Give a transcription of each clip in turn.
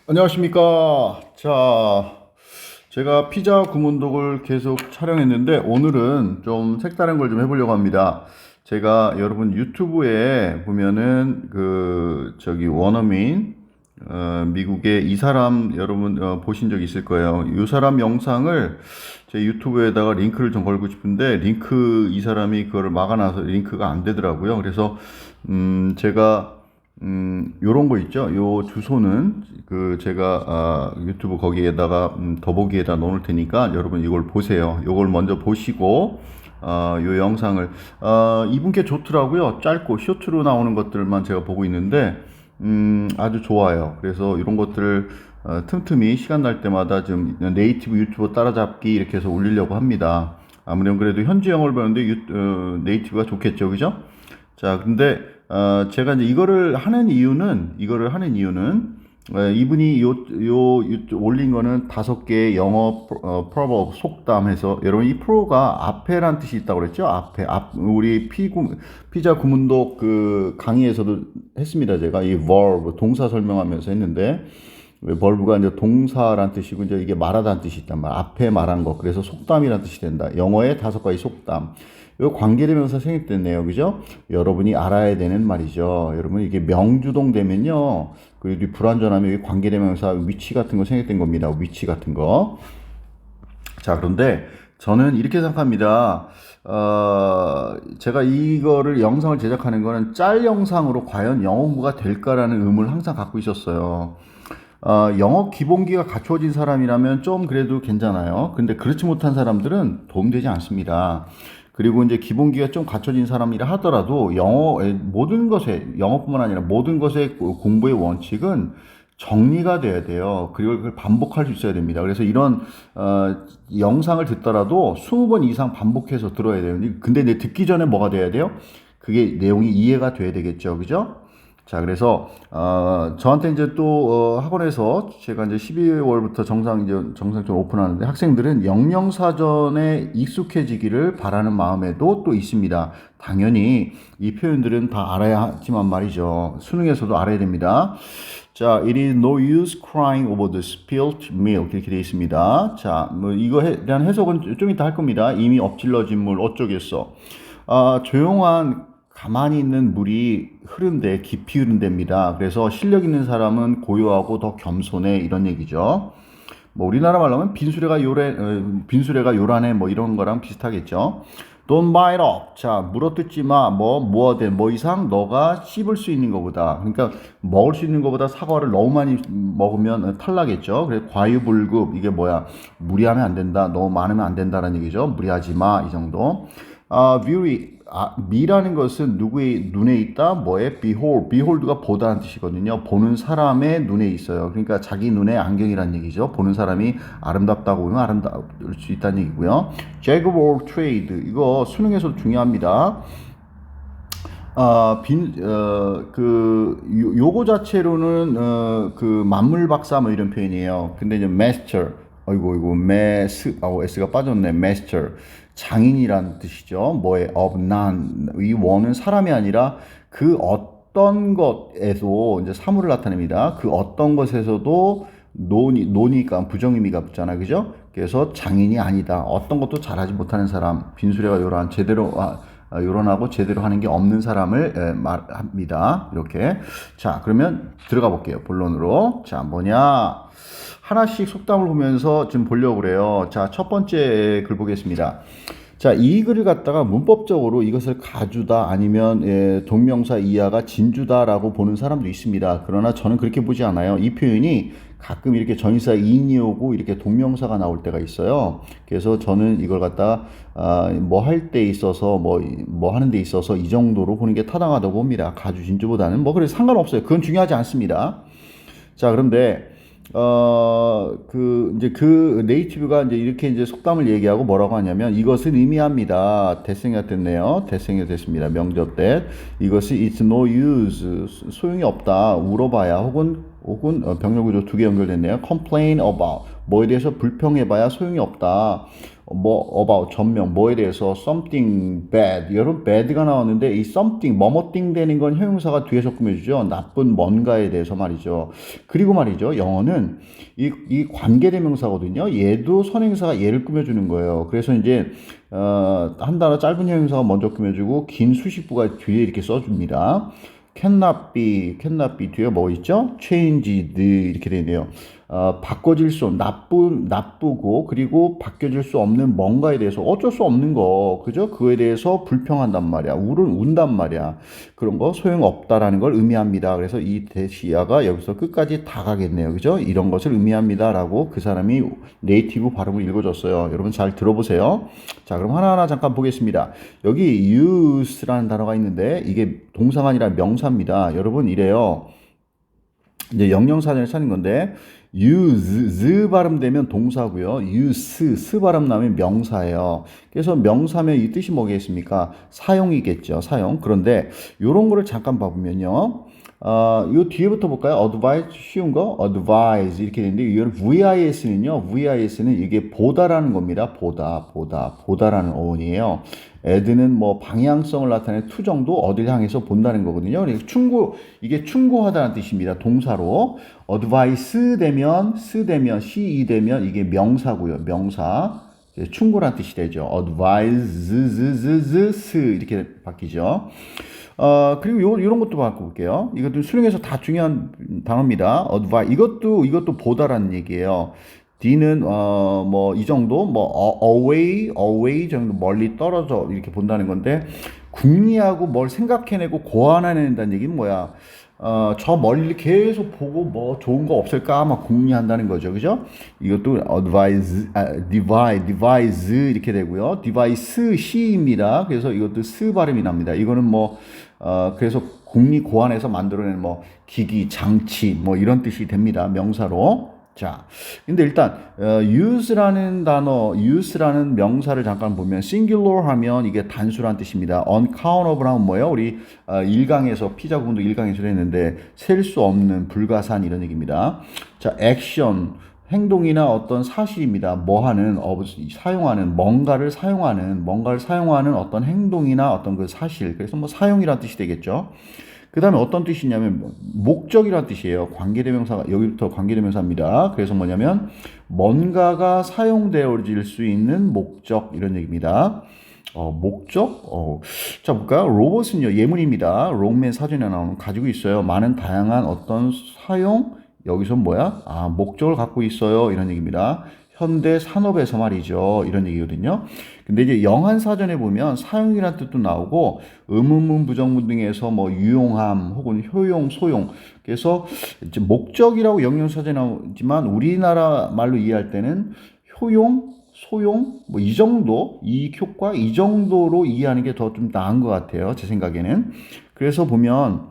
안녕하십니까. 자, 제가 피자 구문독을 계속 촬영했는데 오늘은 좀 색다른 걸 좀 해보려고 합니다. 제가 여러분 유튜브에 보면은 원어민 미국의 이 사람 여러분 보신 적 있을 거예요. 이 사람 영상을 제 유튜브에다가 링크를 좀 걸고 싶은데 이 사람이 그거를 막아놔서 링크가 안 되더라고요. 그래서 제가 요런 거 있죠. 요 주소는 제가 유튜브 거기에다가 더보기에다 넣을 테니까 여러분 이걸 보세요. 요걸 먼저 보시고 요 영상을 이분께 좋더라고요. 짧고 쇼트로 나오는 것들만 제가 보고 있는데 아주 좋아요. 그래서 이런 것들을 틈틈이 시간 날 때마다 좀 네이티브 유튜버 따라잡기 이렇게 해서 올리려고 합니다. 아무래도 그래도 현지 영어를 배우는데 네이티브가 좋겠죠, 그죠? 자, 근데 제가 이제 이거를 하는 이유는 이분이 올린 거는 5개의 영어 프로버브 속담해서 여러분 이 프로가 앞에란 뜻이 있다고 그랬죠? 우리 피자 구문독 그 강의에서도 했습니다. 제가 이 verb 동사 설명하면서 했는데 verb가 이제 동사란 뜻이고 이제 이게 말하다는 뜻이 있단 말이야. 앞에 말한 거. 그래서 속담이란 뜻이 된다. 영어의 5가지 속담. 요 관계대명사 생략됐네요. 그죠? 여러분이 알아야 되는 말이죠. 여러분 이게 명주동 되면요. 그리고 불완전하면 이 관계대명사 위치 같은 거 생략된 겁니다. 위치 같은 거. 자, 그런데 저는 이렇게 생각합니다. 제가 이거를 영상을 제작하는 거는 짤 영상으로 과연 영어 공부가 될까라는 의문을 항상 갖고 있었어요. 영어 기본기가 갖춰진 사람이라면 좀 그래도 괜찮아요. 근데 그렇지 못한 사람들은 도움되지 않습니다. 그리고 이제 기본기가 좀 갖춰진 사람이라 하더라도 영어뿐만 아니라 모든 것의 공부의 원칙은 정리가 돼야 돼요. 그리고 그걸 반복할 수 있어야 됩니다. 그래서 이런 영상을 듣더라도 20번 이상 반복해서 들어야 돼요. 근데 듣기 전에 뭐가 돼야 돼요? 그게 내용이 이해가 돼야 되겠죠. 그죠? 자, 그래서 저한테 이제 또 학원에서 제가 이제 12월부터 정상적으로 오픈하는데 학생들은 영영사전에 익숙해지기를 바라는 마음에도 또 있습니다. 당연히 이 표현들은 다 알아야 하지만 말이죠. 수능에서도 알아야 됩니다. 자, it is no use crying over the spilled milk 이렇게 되어 있습니다. 자, 뭐 이거에 대한 해석은 좀 이따 할 겁니다. 이미 엎질러진 물 어쩌겠어. 조용한 가만히 있는 물이 흐른데 깊이 흐른 데입니다. 그래서 실력 있는 사람은 고요하고 더 겸손해 이런 얘기죠. 뭐 우리나라 말로 하면 빈수레가 요란해 뭐 이런 거랑 비슷하겠죠. Don't bite up. 자, 물어뜯지 마. 뭐든 뭐 이상 너가 씹을 수 있는 것보다. 그러니까 먹을 수 있는 것보다 사과를 너무 많이 먹으면 탈나겠죠. 그래서 과유불급 이게 뭐야? 무리하면 안 된다. 너무 많으면 안 된다는 얘기죠. 무리하지 마. 이 정도. 미라는 것은 누구의 눈에 있다? behold가 보다는 뜻이거든요. 보는 사람의 눈에 있어요. 그러니까 자기 눈에 안경이란 얘기죠. 보는 사람이 아름답다고 보면 아름다울 수 있다는 얘기고요. jack of all trade 이거 수능에서도 중요합니다. 요거 자체로는 만물 박사 뭐 이런 표현이에요. 근데 이제 master, S가 빠졌네. master. 장인이란 뜻이죠. of none. 이 원은 사람이 아니라 그 어떤 것에서 이제 사물을 나타냅니다. 그 어떤 것에서도 노니까 부정의미가 붙잖아. 그죠? 그래서 장인이 아니다. 어떤 것도 잘하지 못하는 사람. 빈수레가 요란하고 제대로 하는 게 없는 사람을 말합니다. 이렇게. 자, 그러면 들어가 볼게요. 본론으로. 자, 뭐냐. 하나씩 속담을 보면서 좀 보려고 그래요. 자, 첫 번째 글 보겠습니다. 자, 이 글을 갖다가 문법적으로 이것을 가주다 아니면 동명사 이하가 진주다라고 보는 사람도 있습니다. 그러나 저는 그렇게 보지 않아요. 이 표현이 가끔 이렇게 전치사 인이 오고 이렇게 동명사가 나올 때가 있어요. 그래서 저는 이걸 갖다가 뭐 할 때 있어서 뭐 하는 데 있어서 이 정도로 보는 게 타당하다고 봅니다. 가주 진주보다는 뭐 그래서 상관없어요. 그건 중요하지 않습니다. 자, 그런데 네이티브가 이제 이렇게 이제 속담을 얘기하고 뭐라고 하냐면 이것은 의미합니다. 대생략 됐네요. 대생략 됐습니다. 명접 때. 이것이 it's no use. 소용이 없다. 울어봐야 혹은 혹은 병렬 구조 두 개 연결됐네요. complain about 뭐에 대해서 불평해봐야 소용이 없다. 뭐 about 전명 뭐에 대해서 something bad 여러분 bad가 나왔는데 이 something 뭐뭐띵 되는 건 형용사가 뒤에서 꾸며주죠. 나쁜 뭔가에 대해서 말이죠. 그리고 말이죠. 영어는 이 관계대명사거든요. 얘도 선행사가 얘를 꾸며주는 거예요. 그래서 이제 한 단어 짧은 형용사가 먼저 꾸며주고 긴 수식부가 뒤에 이렇게 써줍니다. cannot be 뒤에 뭐 있죠? changed 이렇게 되네요. 바꿔질 수 나쁘고 그리고 바뀌어질 수 없는 뭔가에 대해서 어쩔 수 없는 거 그죠? 그거에 대해서 불평한단 말이야. 운단 말이야. 그런 거 소용없다라는 걸 의미합니다. 그래서 이 대시야가 여기서 끝까지 다 가겠네요. 그죠? 이런 것을 의미합니다라고 그 사람이 네이티브 발음을 읽어줬어요. 여러분 잘 들어보세요. 자, 그럼 하나하나 잠깐 보겠습니다. 여기 use라는 단어가 있는데 이게 동사가 아니라 명사입니다. 여러분 이래요. 이제 영영사전을 찾는 건데 use 발음되면 동사고요. use 스 발음 나면 명사예요. 그래서 명사면 이 뜻이 뭐겠습니까? 사용이겠죠. 사용. 그런데 이런 거를 잠깐 봐보면요. 요 뒤에부터 볼까요? advise 쉬운 거 advise 이렇게 되는데 이거는 VIS는 이게 보다라는 겁니다. 보다라는 어원이에요. add는 뭐 방향성을 나타내는 to 정도 어딜 향해서 본다는 거거든요. 그래서 이게 충고하다는 뜻입니다. 동사로 advice 되면 ce 되면 이게 명사고요. 명사 충고란 뜻이 되죠. advise 이렇게 바뀌죠. 그리고 요런 것도 바꿔볼게요. 이것도 수능에서 다 중요한 단어입니다. advise. 이것도 보다라는 얘기예요. D는, 뭐, 이 정도, 뭐, away 정도 멀리 떨어져, 이렇게 본다는 건데, 궁리하고 뭘 생각해내고 고안해낸다는 얘기는 뭐야? 저 멀리 계속 보고 뭐 좋은 거 없을까? 막 궁리한다는 거죠. 그죠? 이것도 devise 이렇게 되고요. device, C입니다. 그래서 이것도 스 발음이 납니다. 이거는 뭐, 그래서 궁리 고안해서 만들어낸 뭐, 기기, 장치, 뭐 이런 뜻이 됩니다. 명사로. 자, 근데 일단 use라는 명사를 잠깐 보면 singular 하면 이게 단수란 뜻입니다. uncountable 하면 뭐예요? 우리 1강에서 피자 구분도 1강에서 했는데 셀 수 없는 불가산 이런 얘기입니다. 자, action 행동이나 어떤 사실입니다. 사용하는 뭔가를 사용하는 어떤 행동이나 어떤 그 사실. 그래서 뭐 사용이란 뜻이 되겠죠. 그 다음에 어떤 뜻이냐면 목적이란 뜻이에요. 관계대명사가 여기부터 관계대명사입니다. 그래서 뭐냐면 뭔가가 사용되어질 수 있는 목적 이런 얘기입니다. 목적? 자 볼까요? 로봇은요 예문입니다. 롱맨 사전에 나오는 가지고 있어요. 많은 다양한 어떤 사용 여기서 뭐야? 목적을 갖고 있어요. 이런 얘기입니다. 현대 산업에서 말이죠. 이런 얘기거든요. 근데 이제 영한 사전에 보면 사용이라는 뜻도 나오고 의문문, 부정문 등에서 뭐 유용함 혹은 효용, 소용. 그래서 이제 목적이라고 영영사전에 나오지만 우리나라 말로 이해할 때는 효용, 소용 뭐 이 정도, 이익 효과 이 정도로 이해하는 게 더 좀 나은 것 같아요. 제 생각에는. 그래서 보면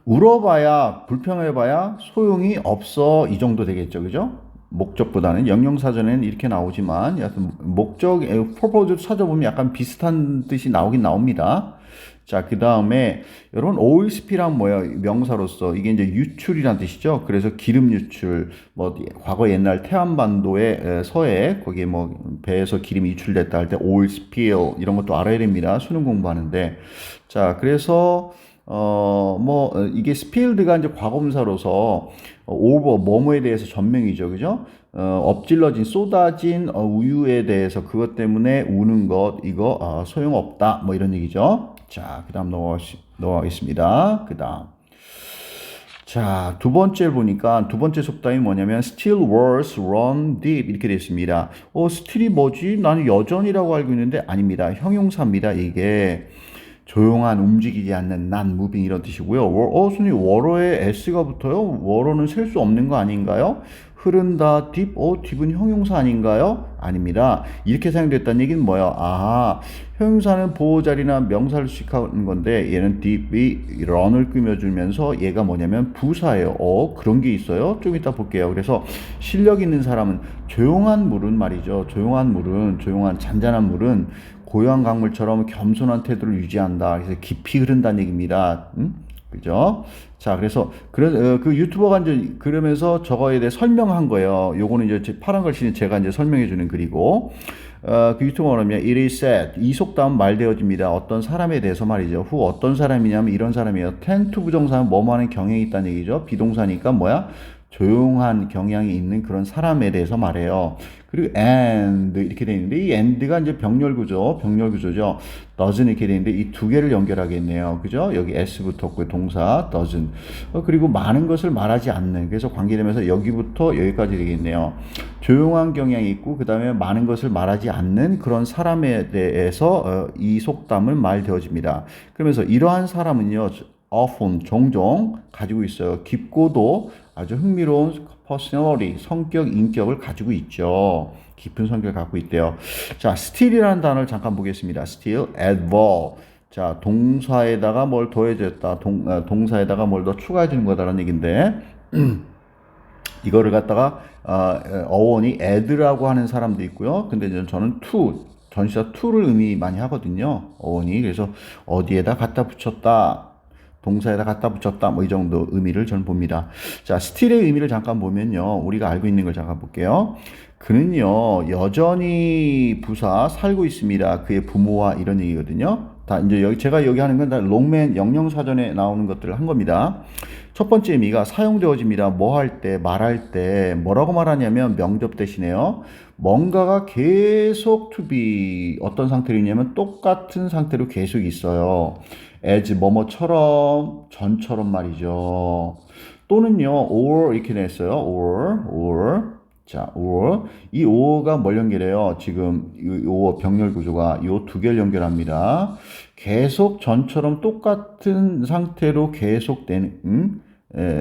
울어봐야 불평해봐야 소용이 없어 이 정도 되겠죠. 그죠? 목적보다는 영영사전에는 이렇게 나오지만 여하튼 목적, purpose 찾아보면 약간 비슷한 뜻이 나오긴 나옵니다. 자, 그 다음에 여러분 oilspill은 뭐예요? 명사로서 이게 이제 유출이란 뜻이죠. 그래서 기름 유출, 뭐 과거 옛날 태안반도의 서해 거기에 뭐 배에서 기름이 유출됐다 할 때 oil spill 이런 것도 알아야 됩니다. 수능 공부하는데 자, 그래서 이게 spilled가 이제 과거분사로서 over 뭐뭐에 대해서 전명이죠, 그죠? 엎질러진 쏟아진 우유에 대해서 그것 때문에 우는 것 이거 소용없다 뭐 이런 얘기죠. 자, 그다음 넘어가겠습니다. 그다음 자, 두 번째 보니까 두 번째 속담이 뭐냐면 still worse run deep 이렇게 되어 있습니다. still이 뭐지? 나는 여전이라고 알고 있는데 아닙니다. 형용사입니다. 이게 조용한 움직이지 않는 not moving 이런 뜻이고요. 선생님 월어에 s가 붙어요? 월어는 셀 수 없는 거 아닌가요? 흐른다, deep, deep은 형용사 아닌가요? 아닙니다. 이렇게 사용됐다는 얘기는 뭐예요? 형용사는 보호자리나 명사를 수식하는 건데 얘는 deep이 run을 꾸며주면서 얘가 뭐냐면 부사예요. 그런 게 있어요? 좀 이따 볼게요. 그래서 실력 있는 사람은 조용한 물은 말이죠. 조용한 잔잔한 물은 고요한 강물처럼 겸손한 태도를 유지한다. 그래서 깊이 흐른다는 얘기입니다. 그죠? 자, 그래서 그 유튜버가 이제 그러면서 저거에 대해 설명한 거예요. 요거는 이제 파란 글씨는 제가 이제 설명해 주는 글이고, 그 유튜버가 뭐냐면 it is said 이 속담 말되어집니다. 어떤 사람에 대해서 말이죠. 후 어떤 사람이냐면 이런 사람이에요. tend to 부정사는 뭐뭐 하는 경향이 있다는 얘기죠. 비동사니까 뭐야? 조용한 경향이 있는 그런 사람에 대해서 말해요. 그리고 and 이렇게 돼 있는데 이 and가 이제 병렬구조죠. doesn't 이렇게 돼 있는데 이 두 개를 연결하겠네요. 그죠? 여기 s 붙었고 동사 doesn't. 그리고 많은 것을 말하지 않는. 그래서 관계되면서 여기부터 여기까지 되겠네요. 조용한 경향이 있고 그다음에 많은 것을 말하지 않는 그런 사람에 대해서 이 속담을 말되어집니다. 그러면서 이러한 사람은요. often 종종 가지고 있어요. 깊고도 아주 흥미로운 personality 성격, 인격을 가지고 있죠. 깊은 성격을 갖고 있대요. 자, still이라는 단어를 잠깐 보겠습니다. still, adverb. 자, 동사에다가 뭘 더해줬다. 동사에다가 뭘 더 추가해 주는 거다라는 얘기인데 이거를 갖다가 어원이 add라고 하는 사람도 있고요. 근데 저는 to 전치사 to를 의미 많이 하거든요. 어원이. 그래서 어디에다 갖다 붙였다. 동사에다 갖다 붙였다 뭐 이 정도 의미를 저는 봅니다. 자, still의 의미를 잠깐 보면요. 우리가 알고 있는 걸 잠깐 볼게요. 그는요. 여전히 부사 살고 있습니다. 그의 부모와 이런 얘기거든요. 다 이제 여기 제가 여기 하는 건 다 롱맨 영영사전에 나오는 것들을 한 겁니다. 첫 번째 의미가 사용되어집니다. 뭐 할 때, 말할 때 뭐라고 말하냐면 명접 대신에요. 뭔가가 계속 to be 어떤 상태로 있냐면 똑같은 상태로 계속 있어요. as 뭐뭐처럼 전처럼 말이죠. 또는요 or 이렇게 냈어요. or 자 or 이 or가 뭘 연결해요? 지금 이 or 병렬 구조가 이 두 개를 연결합니다. 계속 전처럼 똑같은 상태로 계속되는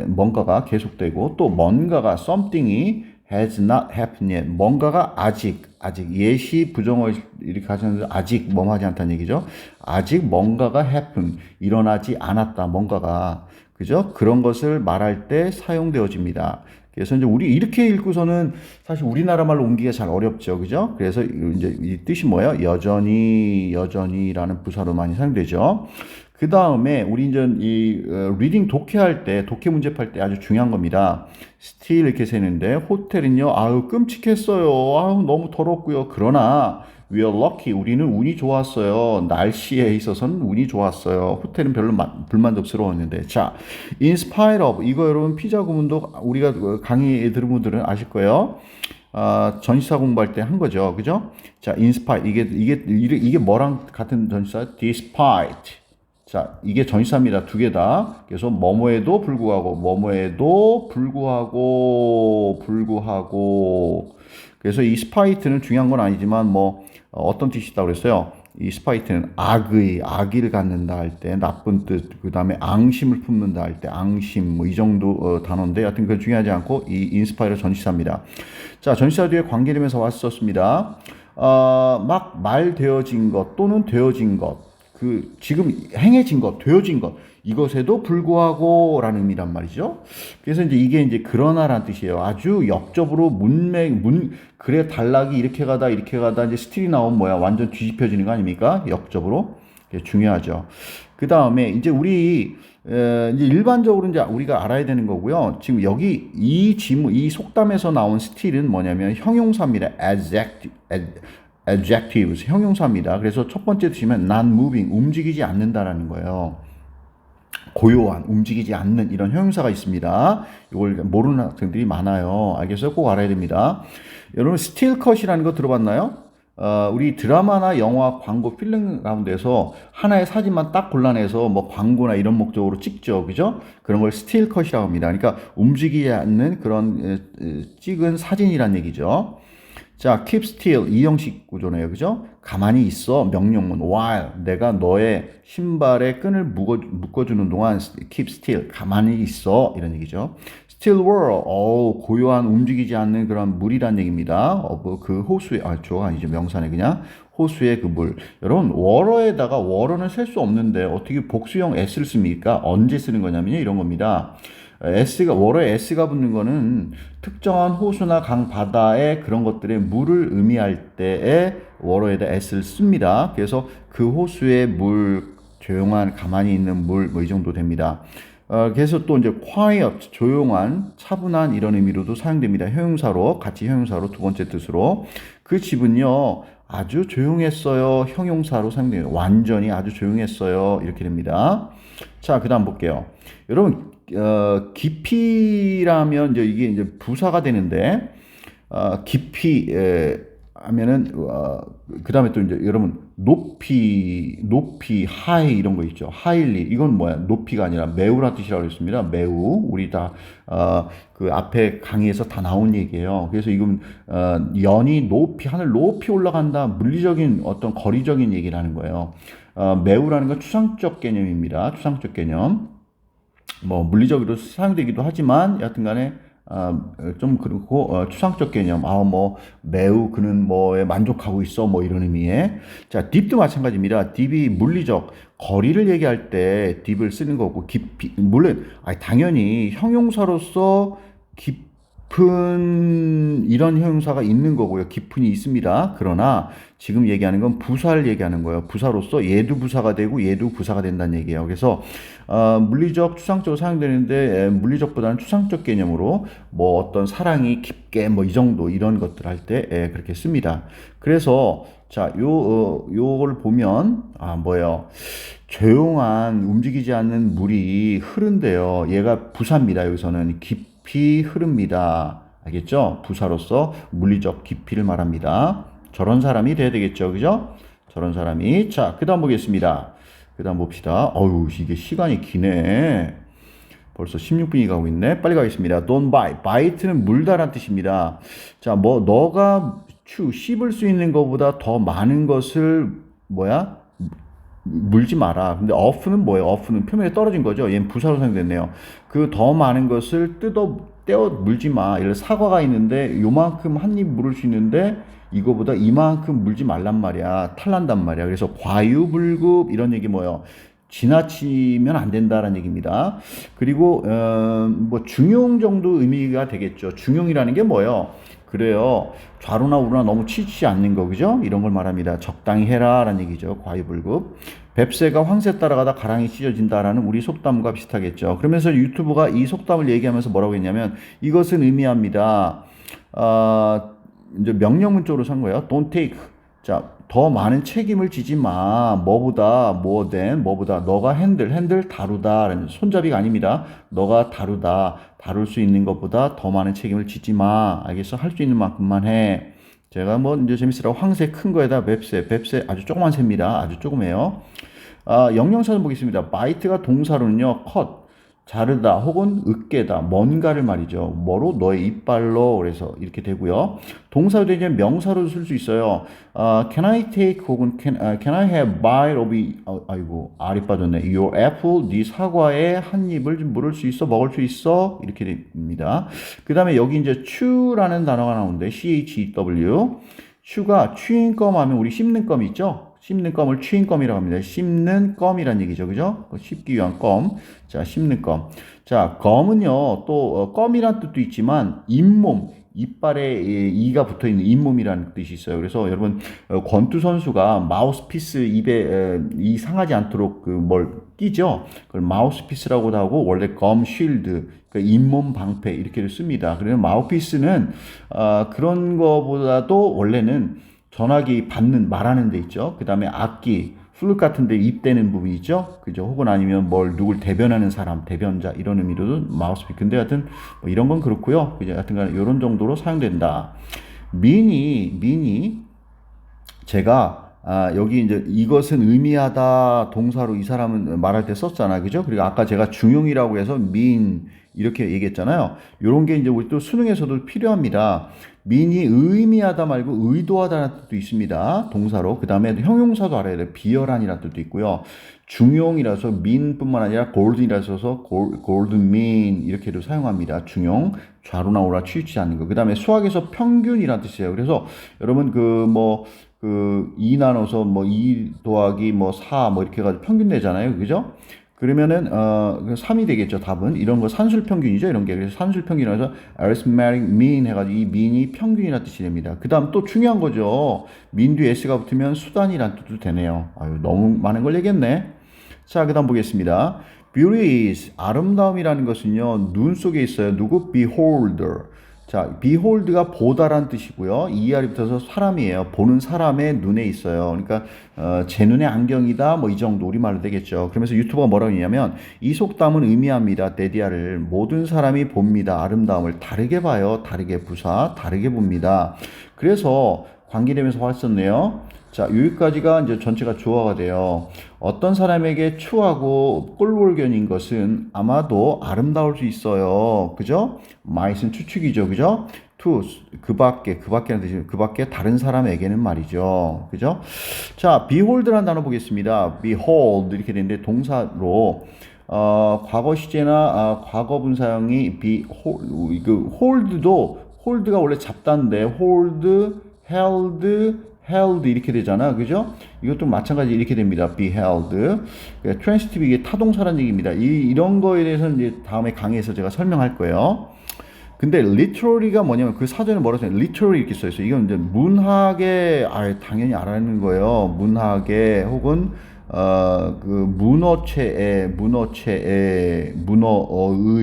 뭔가가 계속되고 또 뭔가가 something이 has not happened yet. 뭔가가 아직 예시 부정어 이렇게 하셨는데 아직 뭐뭐 하지 않다는 얘기죠. 아직 뭔가가 happen 일어나지 않았다. 뭔가가 그죠? 그런 것을 말할 때 사용되어집니다. 그래서 이제 우리 이렇게 읽고서는 사실 우리나라 말로 옮기기가 잘 어렵죠. 그죠? 그래서 이제 이 뜻이 뭐예요? 여전히라는 부사로 많이 사용되죠. 그 다음에 우리 이제 이 리딩 독해할 때 독해 문제 풀 때 아주 중요한 겁니다. still 이렇게 세는데 호텔은요. 아유 끔찍했어요. 아유 너무 더럽고요. 그러나 we are lucky. 우리는 운이 좋았어요. 날씨에 있어서는 운이 좋았어요. 호텔은 별로 불만족스러웠는데. 자, in spite of 이거 여러분 피자 구문도 우리가 강의 들은 분들은 아실 거예요. 전치사 공부할 때 한 거죠. 그죠? 자, in spite 이게 뭐랑 같은 전치사? despite. 자, 이게 전치사입니다. 두 개 다. 그래서 뭐뭐에도 불구하고. 그래서 이 스파이트는 중요한 건 아니지만 뭐 어떤 뜻이 있다고 그랬어요. 이 스파이트는 악의를 갖는다 할 때 나쁜 뜻, 그 다음에 앙심을 품는다 할 때 앙심 뭐 이 정도 단어인데 여하튼 그건 중요하지 않고 이 인스파이어 전치사입니다. 자, 전치사 뒤에 관계되면서 왔었습니다. 막 말되어진 것 또는 되어진 것. 그 지금 행해진 것, 되어진 것 이것에도 불구하고라는 의미란 말이죠. 그래서 이게 이제 그러나라는 뜻이에요. 아주 역접으로 그래 단락이 이렇게 가다 이제 스틸이 나오면 뭐야 완전 뒤집혀지는 거 아닙니까? 역접으로 중요하죠. 그 다음에 이제 우리 이제 일반적으로 이제 우리가 알아야 되는 거고요. 지금 여기 이 속담에서 나온 스틸은 뭐냐면 형용사입니다. adjectives 형용사입니다. 그래서 첫 번째 뜻이면 not moving 움직이지 않는다라는 거예요. 고요한 움직이지 않는 이런 형용사가 있습니다. 이걸 모르는 학생들이 많아요. 알겠어요? 꼭 알아야 됩니다. 여러분 still cut이라는 거 들어봤나요? 우리 드라마나 영화, 광고, 필름 가운데서 하나의 사진만 딱 골라내서 뭐 광고나 이런 목적으로 찍죠. 그죠? 그런 걸 still cut이라고 합니다. 그러니까 움직이지 않는 그런 찍은 사진이란 얘기죠. 자, keep still 이 형식 구조네요. 그죠? 가만히 있어. 명령문 while 내가 너의 신발에 끈을 묶어주는 동안 keep still 가만히 있어 이런 얘기죠. still whirl 고요한 움직이지 않는 그런 물이란 얘기입니다. 그 호수의 저가 아니죠. 명사네 그냥 호수의 그 물. 여러분 워러는 셀 수 없는데 어떻게 복수형 s를 씁니까? 언제 쓰는 거냐면요. 이런 겁니다. 워러에 S가 붙는 거는 특정한 호수나 강, 바다의 그런 것들의 물을 의미할 때에 워러에다 S를 씁니다. 그래서 그 호수의 물 조용한, 가만히 있는 물, 뭐 이 정도 됩니다. 그래서 또 이제 quiet, 조용한, 차분한 이런 의미로도 사용됩니다. 형용사로, 같이 형용사로 두 번째 뜻으로. 그 집은요, 아주 조용했어요. 형용사로 사용됩니다. 완전히 아주 조용했어요. 이렇게 됩니다. 자, 그 다음 볼게요. 여러분, 깊이라면 이제 이게 이제 부사가 되는데, 깊이, 하면은 그 다음에 또 이제 여러분 높이 하이 이런 거 있죠. 하일리 이건 뭐야? 높이가 아니라 매우라 뜻이라고 했습니다. 매우 우리 다 그 앞에 강의에서 다 나온 얘기예요. 그래서 이건 연이 높이 하늘 높이 올라간다 물리적인 어떤 거리적인 얘기를 하는 거예요. 매우라는 건 추상적 개념입니다. 추상적 개념. 뭐 물리적으로 사용되기도 하지만 여하튼간에 좀 그렇고 추상적 개념 뭐 매우 그는 뭐에 만족하고 있어 뭐 이런 의미에 자 딥도 마찬가지입니다. 딥이 물리적 거리를 얘기할 때 딥을 쓰는 거고 깊이 물론 당연히 형용사로서 깊은 이런 형용사가 있는 거고요. 깊은이 있습니다. 그러나 지금 얘기하는 건 부사를 얘기하는 거예요. 부사로서 얘도 부사가 되고 얘도 부사가 된다는 얘기예요. 그래서 물리적, 추상적으로 사용되는데 물리적보다는 추상적 개념으로 뭐 어떤 사랑이 깊게 뭐 이 정도 이런 것들 할 때 그렇게 씁니다. 그래서 자, 요걸 보면 뭐예요? 조용한 움직이지 않는 물이 흐른대요. 얘가 부사입니다. 여기서는 깊이 흐릅니다. 알겠죠? 부사로서 물리적 깊이를 말합니다. 저런 사람이 돼야 되겠죠. 그죠? 저런 사람이. 자, 그 다음 보겠습니다. 그 다음 봅시다. 어휴, 이게 시간이 기네. 벌써 16분이 가고 있네. 빨리 가겠습니다. Don't bite. bite는 물다란 뜻입니다. 자, 뭐, 너가 씹을 수 있는 것보다 더 많은 것을, 물지 마라. 근데 off는 뭐예요? off는 표면에 떨어진 거죠. 얘는 부사로 사용됐네요. 그 더 많은 것을 떼어 물지 마. 예를 들어 사과가 있는데 요만큼 한 입 물을 수 있는데 이거보다 이만큼 물지 말란 말이야. 탈난단 말이야. 그래서 과유불급 이런 얘기 뭐예요? 지나치면 안 된다라는 얘기입니다. 그리고 뭐 중용 정도 의미가 되겠죠. 중용이라는 게 뭐예요? 그래요. 좌로나 우로나 너무 치지 않는 거, 그죠? 이런 걸 말합니다. 적당히 해라라는 얘기죠. 과유불급. 뱁새가 황새 따라가다 가랑이 찢어진다라는 우리 속담과 비슷하겠죠. 그러면서 유튜브가 이 속담을 얘기하면서 뭐라고 했냐면 이것은 의미합니다. 이제 명령문적으로 산 거예요. Don't take. 자, 더 많은 책임을 지지 마. 뭐보다, 뭐보다. 너가 핸들 다루다. 손잡이가 아닙니다. 너가 다루다. 다룰 수 있는 것보다 더 많은 책임을 지지 마. 알겠어? 할 수 있는 만큼만 해. 제가 뭐 이제 재밌으라고 황새 큰 거에다 뱁새 아주 조그만 새입니다. 아주 조그매요. 영영사전 보겠습니다. 바이트가 동사로는요, 컷. 자르다 혹은 으깨다 뭔가를 말이죠. 뭐로? 너의 이빨로. 그래서 이렇게 되고요. 동사로 되면 명사로 쓸 수 있어요. Can I take 혹은 can I have bite of 아이고 알이 빠졌네. Your apple 네 사과에 한 입을 좀 물을 수 있어? 먹을 수 있어? 이렇게 됩니다. 그 다음에 여기 이제 chew라는 단어가 나오는데 chew chew가 chewing 하면 우리 씹는 껌 있죠? 씹는 껌을 chewing껌이라고 합니다. 씹는 껌이란 얘기죠. 그죠? 씹기 위한 껌. 자, 씹는 껌. 자, 껌은요, 또, 껌이란 뜻도 있지만, 잇몸, 이빨에 이가 붙어 있는 잇몸이라는 뜻이 있어요. 그래서 여러분, 권투 선수가 마우스피스 입에 이 상하지 않도록 뭘 끼죠? 그걸 마우스피스라고도 하고, 원래 껌 쉴드, 그 잇몸 방패, 이렇게 씁니다. 그래서 마우스피스는, 그런 거보다도 원래는 전화기 받는 말하는 데 있죠. 그 다음에 악기, 플룻 같은 데 입대는 부분이 있죠. 그죠? 혹은 아니면 누굴 대변하는 사람, 대변자 이런 의미로도 마우스피스. 근데 하여튼 뭐 이런 건 그렇고요. 그죠? 하여튼간 이런 정도로 사용된다. 미니 제가 여기 이제 이것은 의미하다 동사로 이 사람은 말할 때 썼잖아요. 그죠? 그리고 아까 제가 중용이라고 해서 이렇게 얘기했잖아요. 이런 게 이제 우리 또 수능에서도 필요합니다. 민이 의미하다 말고 의도하다라는 뜻도 있습니다. 동사로. 그 다음에 형용사도 알아야 돼요. 비열한이라는 뜻도 있고요. 중용이라서 민뿐만 아니라 골든이라서 골든 민 이렇게도 사용합니다. 중용. 좌로나 우로나 치우치지 않는 거. 그 다음에 수학에서 평균이라는 뜻이에요. 그래서 여러분 2 나눠서 2 더하기 4 이렇게 해가지고 평균 내잖아요. 그죠? 그러면은 3이 되겠죠. 답은 이런 거 산술 평균이죠. 이런 게. 그래서 산술 평균이라서 arithmetic mean 해가지고 이 mean이 평균이라는 뜻이 됩니다. 그 다음 또 중요한 거죠. mean 뒤에 s가 붙으면 수단이란 뜻도 되네요. 아유, 너무 많은 걸 얘기했네. 자, 그다음 보겠습니다. Beauty is 아름다움이라는 것은요 눈 속에 있어요. 누구? Beholder. 자, behold가 보다란 뜻이고요. ER이 붙어서 사람이에요. 보는 사람의 눈에 있어요. 그러니까 제 눈의 안경이다. 뭐 이 정도 우리말로 되겠죠. 그러면서 유튜버가 뭐라고 했냐면 이 속담은 의미합니다. 데디아를 모든 사람이 봅니다. 아름다움을 다르게 봐요. 다르게 부사, 다르게 봅니다. 그래서 관계되면서 왔었네요. 자, 여기까지가 이제 전체가 주어가 돼요. 어떤 사람에게 추하고 꼴불견인 것은 아마도 아름다울 수 있어요. 그죠? might은 추측이죠. 그죠? to, 그 밖에라는 뜻이 그 밖에 다른 사람에게는 말이죠. 그죠? 자, behold라는 단어 보겠습니다. behold 이렇게 되는데 동사로 과거 시제나 과거 분사형이 behold, hold가 원래 잡다인데 hold, held 이렇게 되잖아. 그죠? 이것도 마찬가지 이렇게 됩니다. beheld. 그러니까 transitive 이게 타동사라는 얘기입니다. 이런 거에 대해서는 이제 다음에 강의에서 제가 설명할 거예요. 근데 literary가 뭐냐면 그 사전에 뭐라고 써요? literary 이렇게 써 있어요. 이건 이제 문학에 당연히 알아는 거예요. 문학에 혹은 그 문어의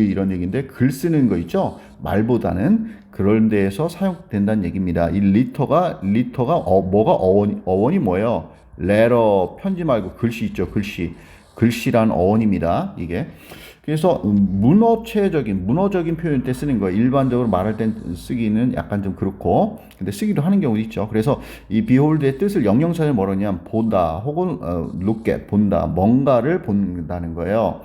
이런 얘기인데 글 쓰는 거 있죠? 말보다는 그런 데에서 사용된다는 얘기입니다. 이 리터가 뭐가 어원이 뭐예요? 레터 편지 말고 글씨 있죠? 글씨란 어원입니다. 이게. 그래서 문어적인 표현 때 쓰는 거예요. 일반적으로 말할 땐 쓰기는 약간 좀 그렇고, 근데 쓰기도 하는 경우도 있죠. 그래서 이 behold의 뜻을 영영사를 뭐라 하냐면 보다 혹은 look at 본다, 뭔가를 본다는 거예요.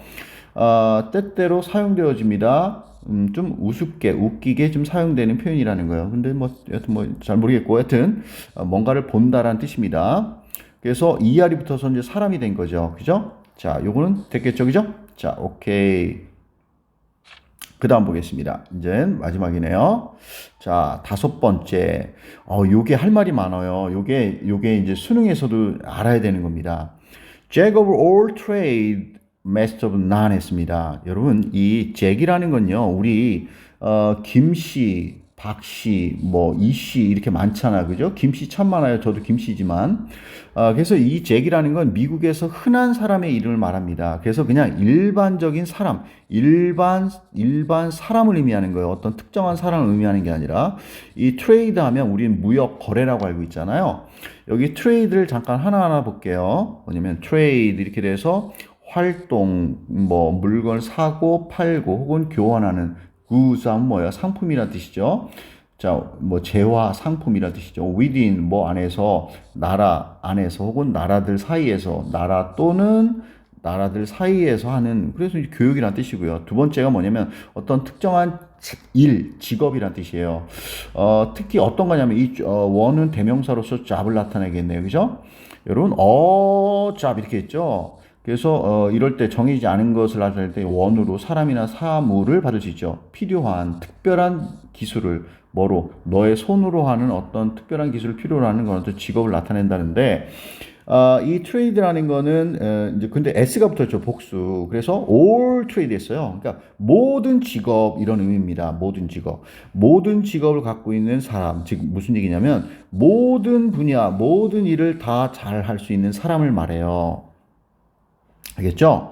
때때로 사용되어집니다. 좀 우습게, 웃기게 좀 사용되는 표현이라는 거예요. 근데 뭐 여튼 뭐 잘 모르겠고, 여튼 뭔가를 본다라는 뜻입니다. 그래서 ER이 붙어서 이제 사람이 된 거죠. 그죠? 자, 요거는 됐겠죠, 그죠? 자, 오케이. 그 다음 보겠습니다. 이제 마지막이네요. 자, 5번째. 요게 할 말이 많아요. 요게 이제 수능에서도 알아야 되는 겁니다. Jack of all trade, master of none 했습니다. 여러분, 이 잭이라는 건요, 우리, 김씨, 박씨, 뭐, 이씨, 이렇게 많잖아. 그죠? 김씨 참 많아요. 저도 김씨지만. 그래서 이 잭이라는 건 미국에서 흔한 사람의 이름을 말합니다. 그래서 그냥 일반적인 사람, 일반 사람을 의미하는 거예요. 어떤 특정한 사람을 의미하는 게 아니라, 이 트레이드 하면 우리는 무역 거래라고 알고 있잖아요. 여기 트레이드를 잠깐 하나하나 볼게요. 뭐냐면 트레이드 이렇게 돼서 활동, 뭐, 물건 사고, 팔고, 혹은 교환하는 goods 하면 뭐야? 상품이라는 뜻이죠. 자, 뭐, 재화 상품이라는 뜻이죠. within, 뭐, 안에서, 나라 안에서, 혹은 나라들 사이에서, 나라 또는 나라들 사이에서 하는, 그래서 이제 교육이라는 뜻이고요. 두 번째가 뭐냐면, 어떤 특정한 직업이란 뜻이에요. 특히 어떤 거냐면, 원은 대명사로서 job을 나타내겠네요. 그죠? 여러분, job 이렇게 했죠? 그래서 이럴 때 정해지지 않은 것을 나타낼 때 원으로 사람이나 사물을 받을 수 있죠. 필요한 특별한 기술을 뭐로 너의 손으로 하는 어떤 특별한 기술을 필요로 하는 그런 어떤 직업을 나타낸다는데 이 트레이드라는 거는 이제 근데 s가 붙었죠. 복수. 그래서 all trade 했어요. 그러니까 모든 직업 이런 의미입니다. 모든 직업을 갖고 있는 사람. 즉 무슨 얘기냐면 모든 분야, 모든 일을 다 잘 할 수 있는 사람을 말해요. 알겠죠?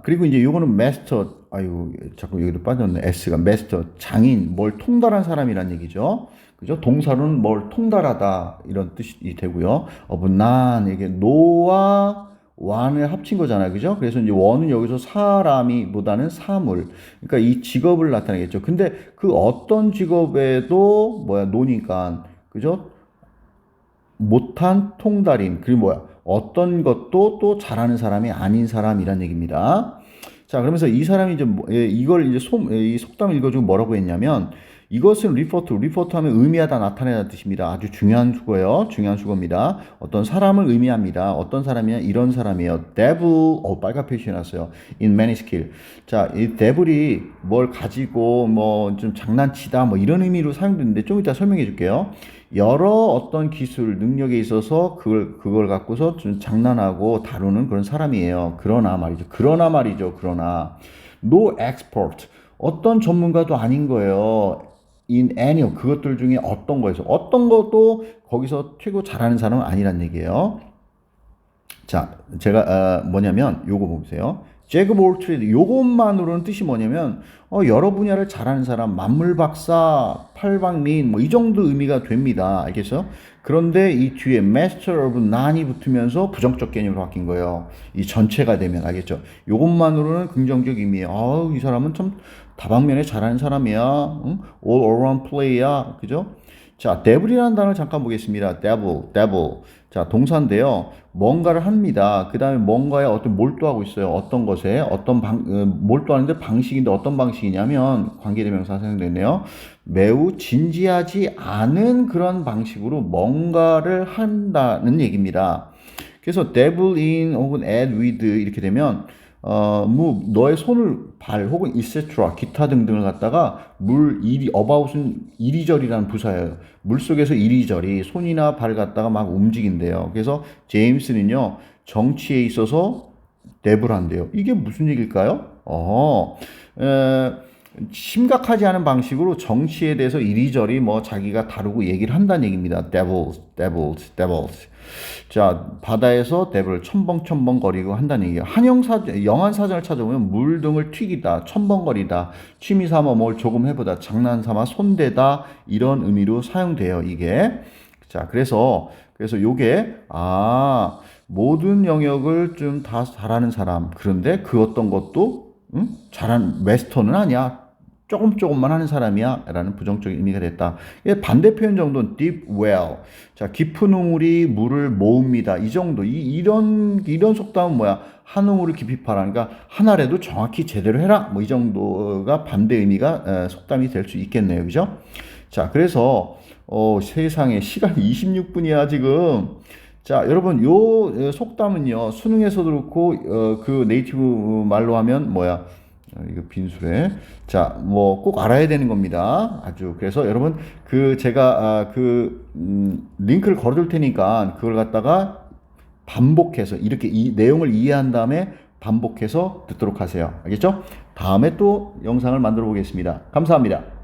그리고 이제 요거는 마스터, 아유, 자꾸 여기도 빠졌네. S가 마스터, 장인, 뭘 통달한 사람이란 얘기죠. 그죠? 동사로는 뭘 통달하다, 이런 뜻이 되고요. 난, 이게 노와 완을 합친 거잖아요. 그죠? 그래서 이제 원은 여기서 사람이 보다는 사물. 그러니까 이 직업을 나타내겠죠. 근데 그 어떤 직업에도 노니까, 그죠? 못한 통달인, 그리고 어떤 것도 또 잘하는 사람이 아닌 사람이란 얘기입니다. 자, 그러면서 이 사람이 이제 이걸 이제 이 속담을 읽어주고 뭐라고 했냐면 이것은 refer to 하면 의미하다, 나타내다 뜻입니다. 아주 중요한 수거예요. 중요한 수거입니다. 어떤 사람을 의미합니다. 어떤 사람이냐? 이런 사람이에요. devil, 빨간 표시해놨어요. in many skill. 자, 이 devil이 뭘 가지고 뭐 좀 장난치다 뭐 이런 의미로 사용되는데 좀 이따 설명해 줄게요. 여러 어떤 기술, 능력에 있어서 그걸 갖고서 좀 장난하고 다루는 그런 사람이에요. 그러나 말이죠. no expert. 어떤 전문가도 아닌 거예요. in any 그것들 중에 어떤 거에서 어떤 것도 거기서 최고 잘하는 사람은 아니란 얘기예요. 자, 제가 뭐냐면 요거 보세요. 잭 오브 올 트레이드 요것만으로는 뜻이 뭐냐면 여러 분야를 잘하는 사람, 만물 박사, 팔방미인 뭐 이 정도 의미가 됩니다. 알겠어요? 그런데 이 뒤에 Master of None이 붙으면서 부정적 개념으로 바뀐 거예요. 이 전체가 되면 알겠죠? 요것만으로는 긍정적 의미예요. 이 사람은 참 다방면에 잘하는 사람이야. 응? All around play야. 그죠? 자, devil이라는 단어를 잠깐 보겠습니다. devil. 자, 동사인데요. 뭔가를 합니다. 그 다음에 뭔가에 어떤 몰두하고 있어요. 어떤 것에, 몰두하는데 방식인데 어떤 방식이냐면, 관계대명사 사용됐네요. 매우 진지하지 않은 그런 방식으로 뭔가를 한다는 얘기입니다. 그래서 dabble in 혹은 add with 이렇게 되면 move 너의 손을 발 혹은 etc 기타 등등을 갖다가 about은 이리저리라는 부사예요. 물 속에서 이리저리 손이나 발 갖다가 막 움직인대요. 그래서 제임스는요 정치에 있어서 dabble 한대요. 이게 무슨 얘기일까요? 심각하지 않은 방식으로 정치에 대해서 이리저리 뭐 자기가 다루고 얘기를 한다는 얘기입니다. devils. 자, 바다에서 devil 첨벙첨벙거리고 한다는 얘기예요. 영한사전을 찾아보면 물 등을 튀기다, 첨벙거리다, 취미 삼아 뭘 조금 해보다, 장난 삼아 손대다 이런 의미로 사용돼요. 이게. 자, 그래서 요게 모든 영역을 좀 다 잘하는 사람. 그런데 그 어떤 것도 잘한 웨스턴은 아니야. 조금만 하는 사람이야. 라는 부정적인 의미가 됐다. 반대 표현 정도는 deep well. 자, 깊은 우물이 물을 모읍니다. 이 정도. 이런 속담은 뭐야? 한 우물을 깊이 파라. 그러니까 하나라도 정확히 제대로 해라. 뭐 이 정도가 반대 의미가 속담이 될 수 있겠네요. 그죠? 자, 그래서 세상에 시간이 26분이야, 지금. 자, 여러분, 요 속담은요, 수능에서도 그렇고, 그 네이티브 말로 하면 뭐야? 이거 빈수래. 자, 뭐 꼭 알아야 되는 겁니다. 아주. 그래서 여러분, 제가 링크를 걸어둘 테니까 그걸 갖다가 반복해서 이렇게 이 내용을 이해한 다음에 반복해서 듣도록 하세요. 알겠죠? 다음에 또 영상을 만들어 보겠습니다. 감사합니다.